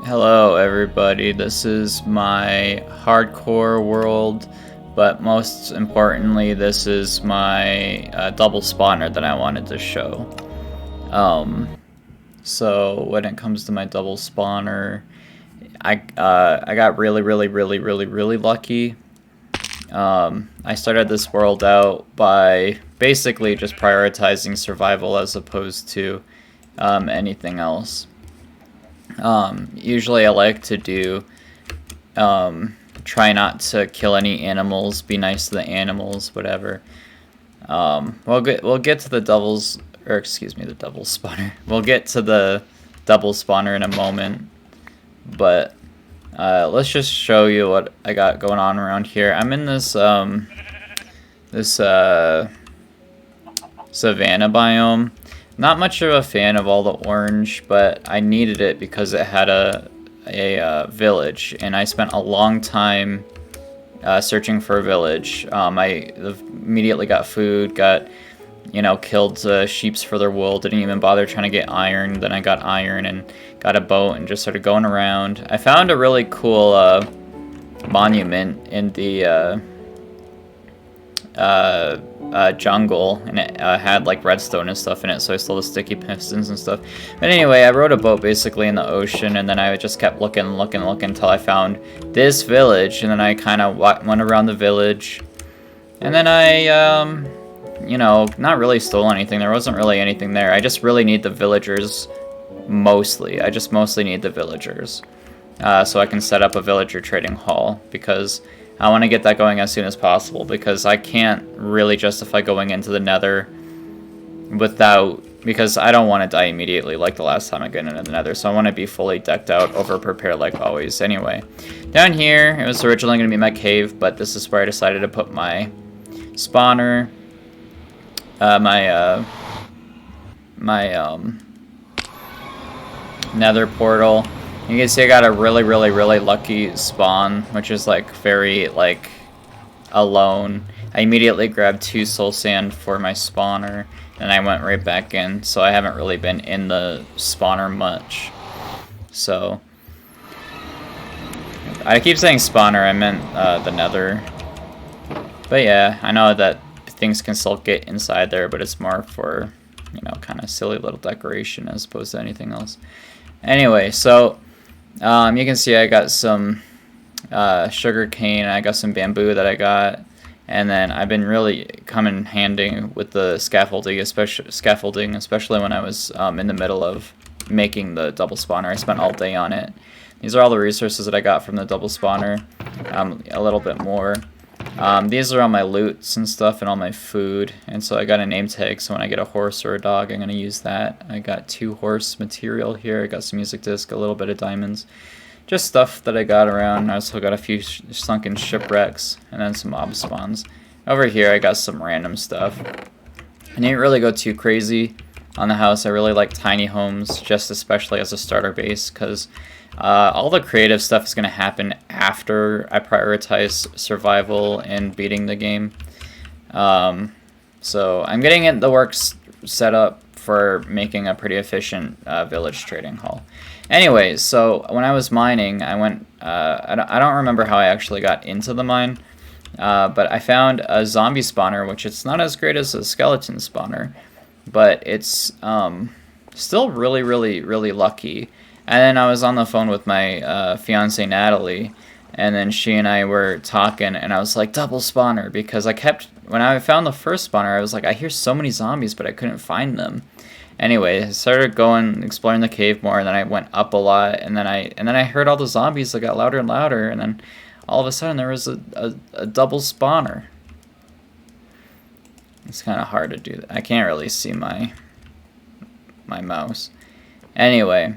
Hello everybody, this is my hardcore world, but most importantly this is my double spawner that I wanted to show. So when it comes to my double spawner, I got really lucky. I started this world out by basically just prioritizing survival as opposed to anything else. Usually I like to do try not to kill any animals, be nice to the animals, whatever. We'll get to the the double spawner. We'll get to the double spawner in a moment, but let's just show you what I got going on around here. I'm in this savanna biome. Not much of a fan of all the orange, but I needed it because it had a village, and I spent a long time searching for a village. I immediately got food, killed sheeps for their wool, didn't even bother trying to get iron. Then I got iron and got a boat and just started going around. I found a really cool monument in the jungle, and it had like redstone and stuff in it, so I stole the sticky pistons and stuff. But anyway, I rode a boat basically in the ocean, and then I just kept looking until I found this village, and then I kind of went around the village, and then I not really stole anything. There wasn't really anything there. I just really need the villagers mostly. I just mostly need the villagers so I can set up a villager trading hall, because I want to get that going as soon as possible, because I can't really justify going into the nether because I don't want to die immediately like the last time I got into the nether, so I want to be fully decked out, over prepared like always. Anyway, down here, it was originally going to be my cave, but this is where I decided to put my spawner, my nether portal. You can see I got a really lucky spawn, which is like very alone. I immediately grabbed 2 soul sand for my spawner, and I went right back in, so I haven't really been in the spawner much. So I keep saying spawner, I meant the nether. But yeah, I know that things can still get inside there, but it's more for, kind of silly little decoration as opposed to anything else. Anyway, so you can see I got some sugar cane, I got some bamboo that I got, and then I've been really coming handy with the scaffolding, especially when I was in the middle of making the double spawner. I spent all day on it. These are all the resources that I got from the double spawner, a little bit more. These are all my loots and stuff and all my food, and so I got a name tag, so when I get a horse or a dog, I'm going to use that. I got 2 horse material here, I got some music disc, a little bit of diamonds, just stuff that I got around. I also got a few sunken shipwrecks, and then some mob spawns. Over here I got some random stuff. I didn't really go too crazy on the house. I really like tiny homes, just especially as a starter base, because all the creative stuff is going to happen after I prioritize survival and beating the game. So I'm getting the works set up for making a pretty efficient village trading hall. Anyways, so when I was mining, I went, I don't remember how I actually got into the mine, but I found a zombie spawner, which it's not as great as a skeleton spawner, but it's still really lucky. And then I was on the phone with my fiance Natalie, and then she and I were talking, and I was like, double spawner, because when I found the first spawner, I was like, I hear so many zombies, but I couldn't find them. Anyway, I started exploring the cave more, and then I went up a lot, and then I heard all the zombies that got louder and louder, and then all of a sudden there was a double spawner. It's kind of hard to do that. I can't really see my mouse. Anyway,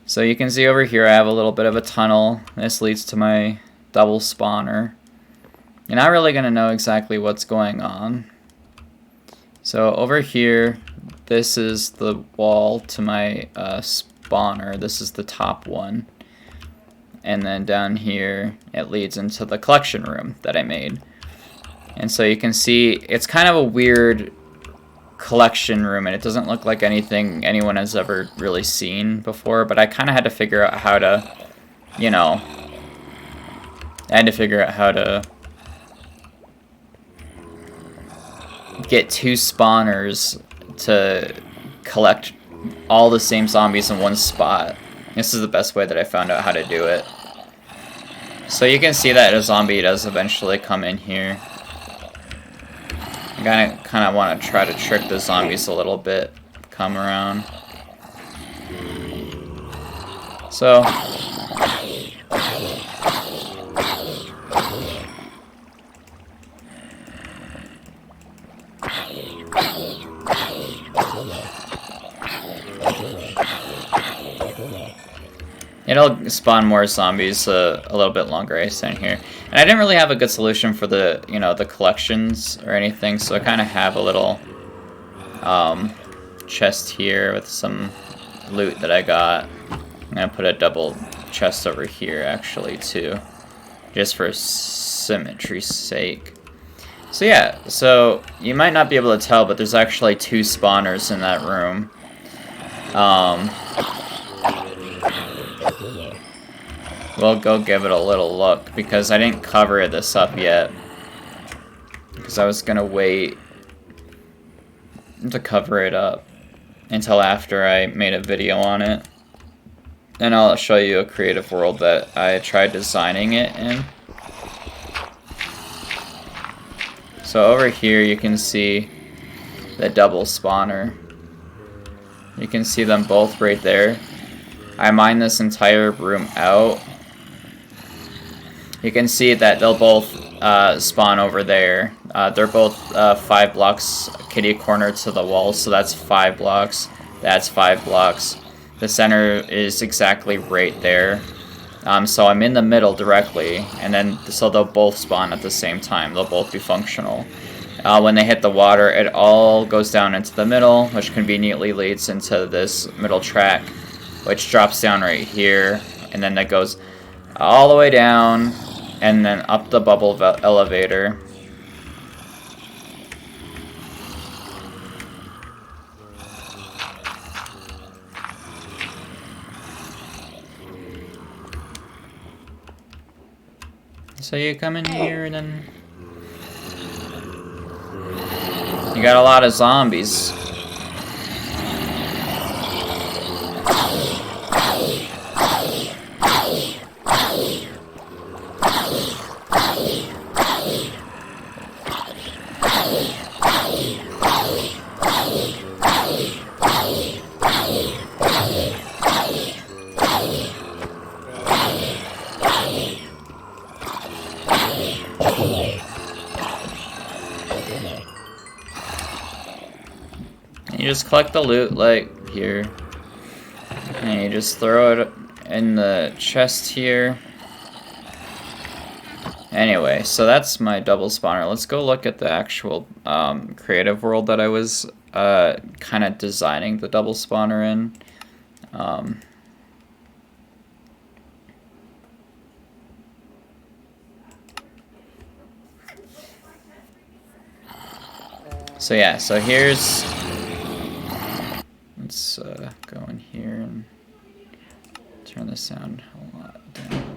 so you can see over here I have a little bit of a tunnel. This leads to my double spawner. You're not really going to know exactly what's going on. So over here, this is the wall to my spawner. This is the top one. And then down here, it leads into the collection room that I made. And so you can see it's kind of a weird collection room, and it doesn't look like anything anyone has ever really seen before, but I kind of had to figure out how to, you know, I had to figure out how to get 2 spawners to collect all the same zombies in one spot. This is the best way that I found out how to do it. So you can see that a zombie does eventually come in here. I kind of want to try to trick the zombies a little bit. Come around. So it'll spawn more zombies a little bit longer I stand here. And I didn't really have a good solution for the, you know, the collections or anything, so I kind of have a little chest here with some loot that I got. I'm going to put a double chest over here, actually, too, just for symmetry's sake. So yeah, so you might not be able to tell, but there's actually 2 spawners in that room. We'll go give it a little look, because I didn't cover this up yet. Because I was going to wait to cover it up until after I made a video on it. And I'll show you a creative world that I tried designing it in. So over here you can see the double spawner. You can see them both right there. I mined this entire room out. You can see that they'll both spawn over there. They're both 5 blocks kitty corner to the wall, so that's 5 blocks. That's 5 blocks. The center is exactly right there. So I'm in the middle directly, and then so they'll both spawn at the same time. They'll both be functional. When they hit the water, it all goes down into the middle, which conveniently leads into this middle track, which drops down right here, and then that goes all the way down, and then up the bubble elevator. So you come in here, and then you got a lot of zombies. You just collect the loot, like, here. And you just throw it in the chest here. Anyway, so that's my double spawner. Let's go look at the actual creative world that I was kind of designing the double spawner in. So yeah, so here's... Let's go in here and turn the sound a lot down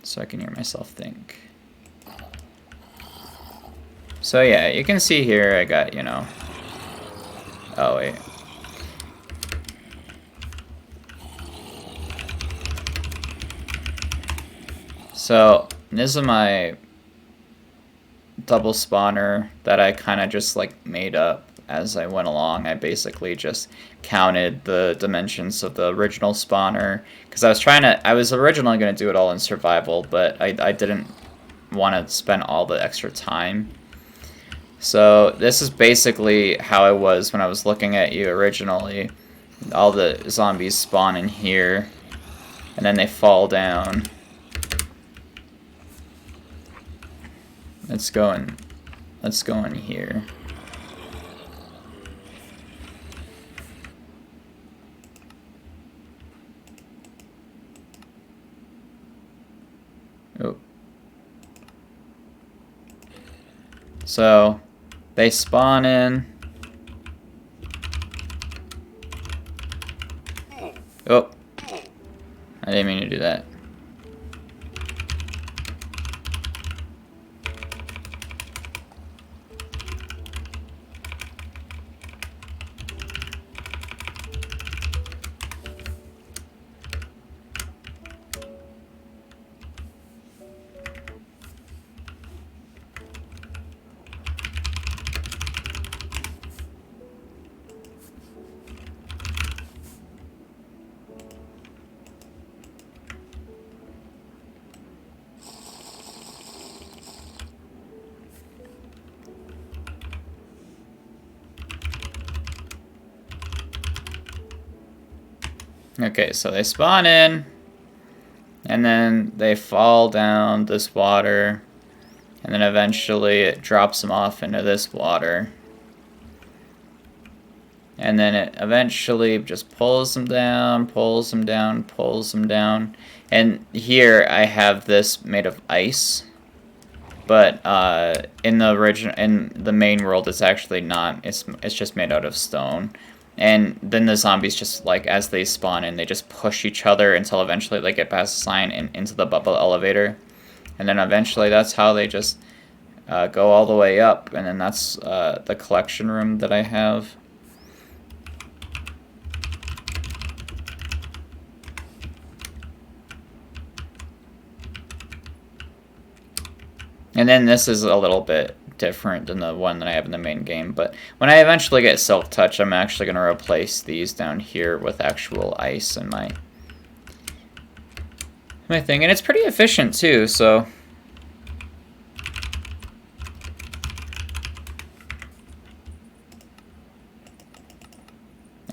so I can hear myself think. So yeah, you can see here I got, you know... Oh wait. So this is my double spawner that I kind of just like made up as I went along. I basically just counted the dimensions of the original spawner because I was originally going to do it all in survival, but I didn't want to spend all the extra time. So this is basically how it was when I was looking at you originally. All the zombies spawn in here and then they fall down. Let's go in here. Oh. So They spawn in. Oh. I didn't mean to do that. Okay, so they spawn in, and then they fall down this water, and then eventually it drops them off into this water. And then it eventually just pulls them down, pulls them down, pulls them down. And here I have this made of ice. But in the main world, it's actually not. It's just made out of stone. And then the zombies just, like, as they spawn in, they just push each other until eventually they get past the sign and into the bubble elevator. And then eventually that's how they just go all the way up. And then that's the collection room that I have. And then this is a little bit different than the one that I have in the main game. But when I eventually get Silk Touch, I'm actually going to replace these down here with actual ice in my thing. And it's pretty efficient too, so...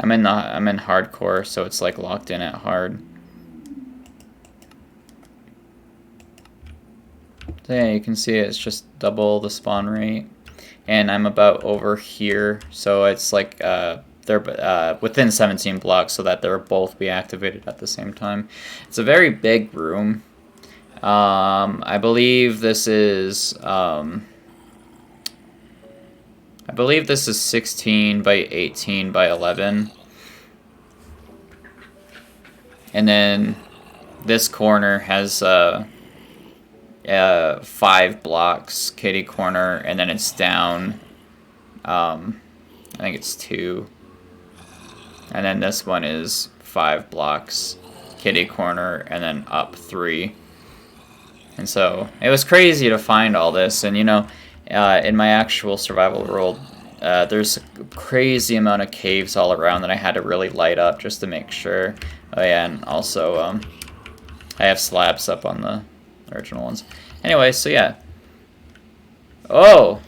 I'm in hardcore, so it's like locked in at hard. So yeah, you can see it's just double the spawn rate, and I'm about over here, so it's like they're within 17 blocks, so that they'll both be activated at the same time. It's a very big room. I believe this is 16 by 18 by 11, and then this corner has 5 blocks kitty corner, and then it's down I think it's 2, and then this one is 5 blocks kitty corner, and then up 3. And so it was crazy to find all this. And you know, in my actual survival world, there's a crazy amount of caves all around that I had to really light up just to make sure. Oh yeah, and also I have slabs up on the original ones. Anyway, so yeah. Oh!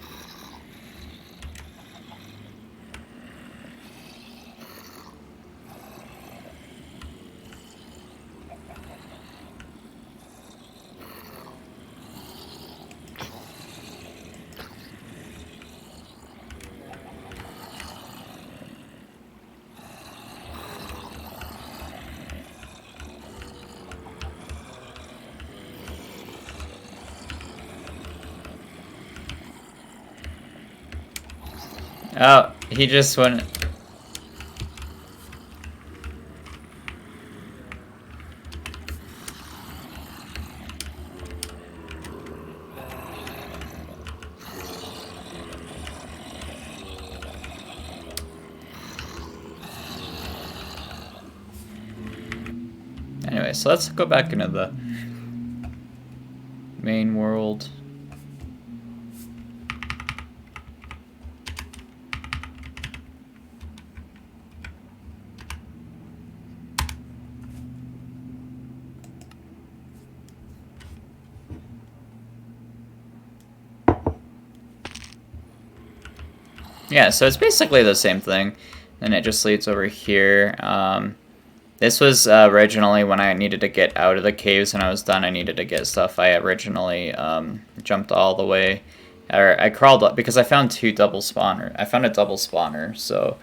Oh, he just went... Anyway, so let's go back into the main world. Yeah, so it's basically the same thing, and it just leads over here. This was originally when I needed to get out of the caves. When I was done, I needed to get stuff. I originally jumped all the way, or I crawled up because I found I found a double spawner, so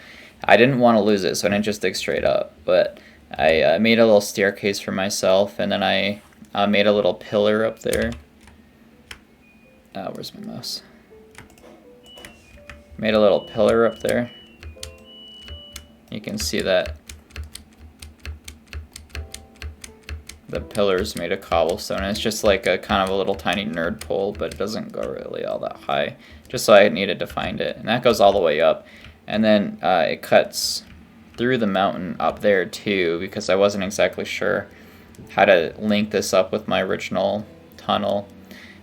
I didn't want to lose it, so I didn't just dig straight up. But I made a little staircase for myself, and then I made a little pillar up there. Where's my mouse? Made a little pillar up there. You can see that the pillar's made of cobblestone. It's just like a kind of a little tiny nerd pole, but it doesn't go really all that high. Just so I needed to find it. And that goes all the way up. And then it cuts through the mountain up there too, because I wasn't exactly sure how to link this up with my original tunnel.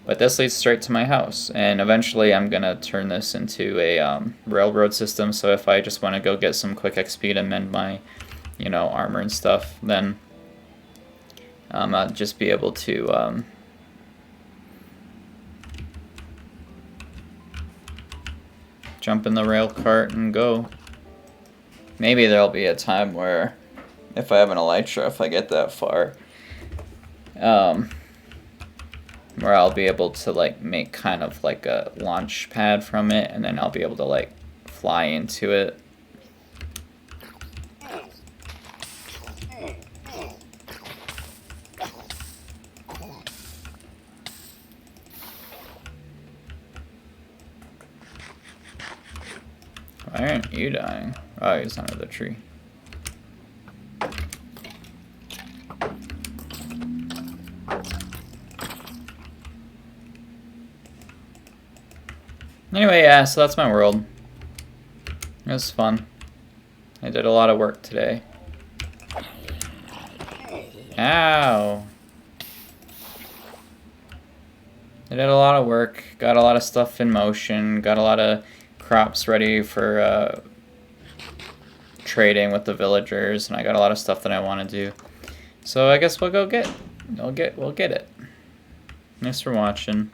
But this leads straight to my house, and eventually I'm gonna turn this into a railroad system, so if I just want to go get some quick XP to mend my, you know, armor and stuff, then I'll just be able to jump in the rail cart and go. Maybe there'll be a time where, if I have an elytra, if I get that far, where I'll be able to like make kind of like a launch pad from it, and then I'll be able to like fly into it. Why aren't you dying? Oh, he's under the tree. Anyway, yeah, so that's my world. It was fun. I did a lot of work today. Ow! I did a lot of work, got a lot of stuff in motion, got a lot of crops ready for trading with the villagers, and I got a lot of stuff that I want to do. So I guess we'll go we'll get it. Thanks for watching.